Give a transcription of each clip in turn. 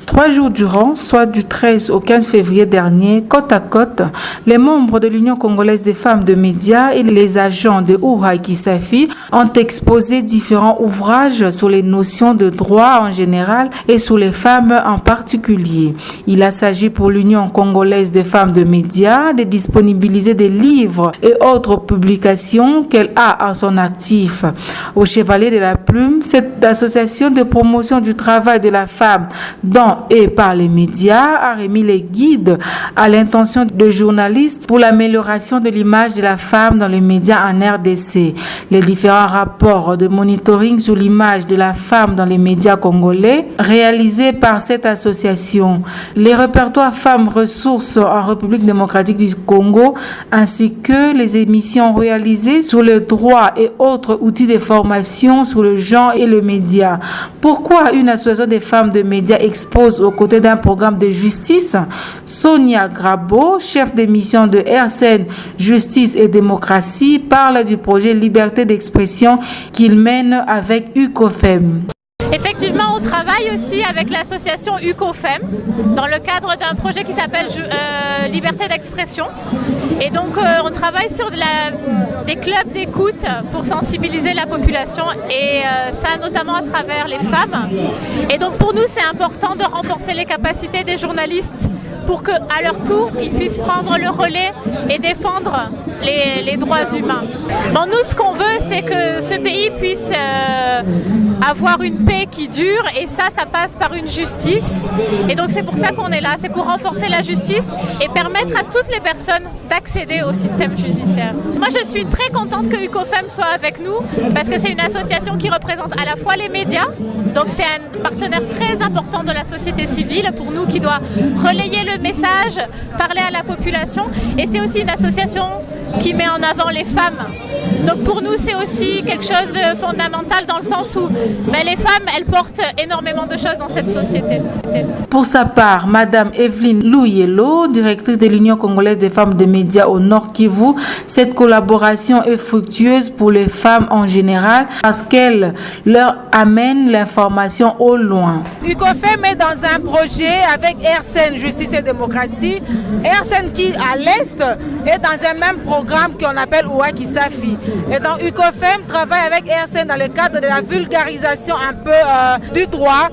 3 jours durant, soit du 13 au 15 février dernier, côte à côte, les membres de l'Union congolaise des femmes de médias et les agents de Uhai Kisafi ont exposé différents ouvrages sur les notions de droit en général et sur les femmes en particulier. Il a s'agi pour l'Union congolaise des femmes de médias de disponibiliser des livres et autres publications qu'elle a en son actif. Au Chevalier de la Plume, cette association de promotion du travail de la femme dans et par les médias a remis les guides à l'intention de journalistes pour l'amélioration de l'image de la femme dans les médias en RDC. Les différents rapports de monitoring sur l'image de la femme dans les médias congolais réalisés par cette association, les répertoires femmes ressources en République démocratique du Congo ainsi que les émissions réalisées sur le droit et autres outils de formation sur le genre et le média. Pourquoi une association des femmes de médias expose aux côtés d'un programme de justice? Sonia Grabo, chef de mission de RCN Justice et Démocratie, parle du projet Liberté d'expression qu'il mène avec UCOFEM. Effectivement, on travaille aussi avec l'association UCOFEM dans le cadre d'un projet qui s'appelle Liberté d'expression. Et donc, on travaille sur des clubs d'écoute pour sensibiliser la population et ça notamment à travers les femmes. Et donc, pour nous, c'est important de renforcer les capacités des journalistes pour qu'à leur tour, ils puissent prendre le relais et défendre les droits humains. Bon, nous, ce qu'on veut, c'est que ce pays puisse avoir une paix qui dure et ça passe par une justice. Et donc, c'est pour ça qu'on est là, c'est pour renforcer la justice et permettre à toutes les personnes d'accéder au système judiciaire. Moi, je suis très contente que UCOFEM soit avec nous parce que c'est une association qui représente à la fois les médias, donc c'est un partenaire très important de la société civile pour nous qui doit relayer le message, parler à la population et c'est aussi une association qui met en avant les femmes. Donc pour nous, c'est aussi quelque chose de fondamental dans le sens où les femmes, elles portent énormément de choses dans cette société. Pour sa part, Madame Evelyne Louyelo, directrice de l'Union congolaise des femmes de médias au Nord Kivu, cette collaboration est fructueuse pour les femmes en général parce qu'elle leur amène l'information au loin. UCOFEM est dans un projet avec RCN Justice et Démocratie. RCN qui, à l'Est, est dans un même programme qu'on appelle Uhai Kisafi. Et donc UCOFEM travaille avec RCN dans le cadre de la vulgarisation un peu du droit.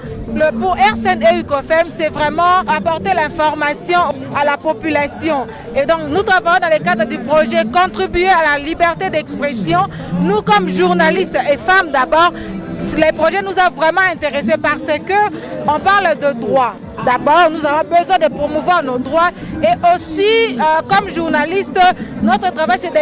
Pour RCN et UCOFEM, c'est vraiment apporter l'information à la population. Et donc, nous travaillons dans le cadre du projet contribuer à la liberté d'expression. Nous, comme journalistes et femmes d'abord, les projets nous ont vraiment intéressés parce qu'on parle de droit. D'abord, nous avons besoin de promouvoir nos droits et aussi, comme journalistes, notre travail, c'est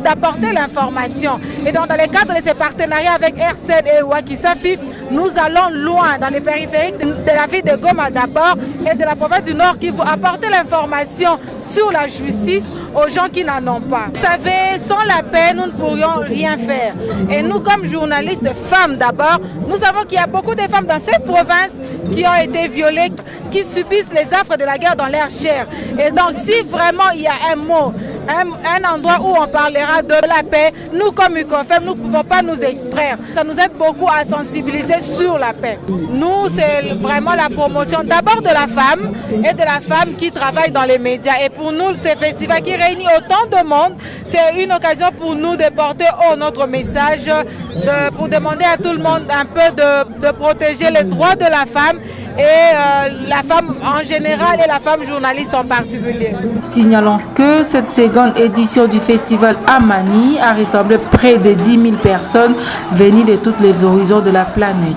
d'apporter l'information. Et donc, dans le cadre de ces partenariats avec RCN et Uhai Kisafi, nous allons loin dans les périphériques de la ville de Goma d'abord et de la province du Nord qui vont apporter l'information sur la justice aux gens qui n'en ont pas. Vous savez, sans la paix, nous ne pourrions rien faire. Et nous, comme journalistes, femmes d'abord, nous savons qu'il y a beaucoup de femmes dans cette province qui ont été violées, qui subissent les affres de la guerre dans leur chair. Et donc, si vraiment il y a un mot, un endroit où on parlera de la paix, nous comme UCOFEM, nous ne pouvons pas nous extraire. Ça nous aide beaucoup à sensibiliser sur la paix. Nous, c'est vraiment la promotion d'abord de la femme et de la femme qui travaille dans les médias. Et pour nous, ce festival qui réunit autant de monde, c'est une occasion pour nous de porter haut notre message, pour demander à tout le monde un peu de protéger les droits de la femme et la femme en général et la femme journaliste en particulier. Signalons que cette seconde édition du festival Amani a rassemblé près de 10 000 personnes venues de tous les horizons de la planète.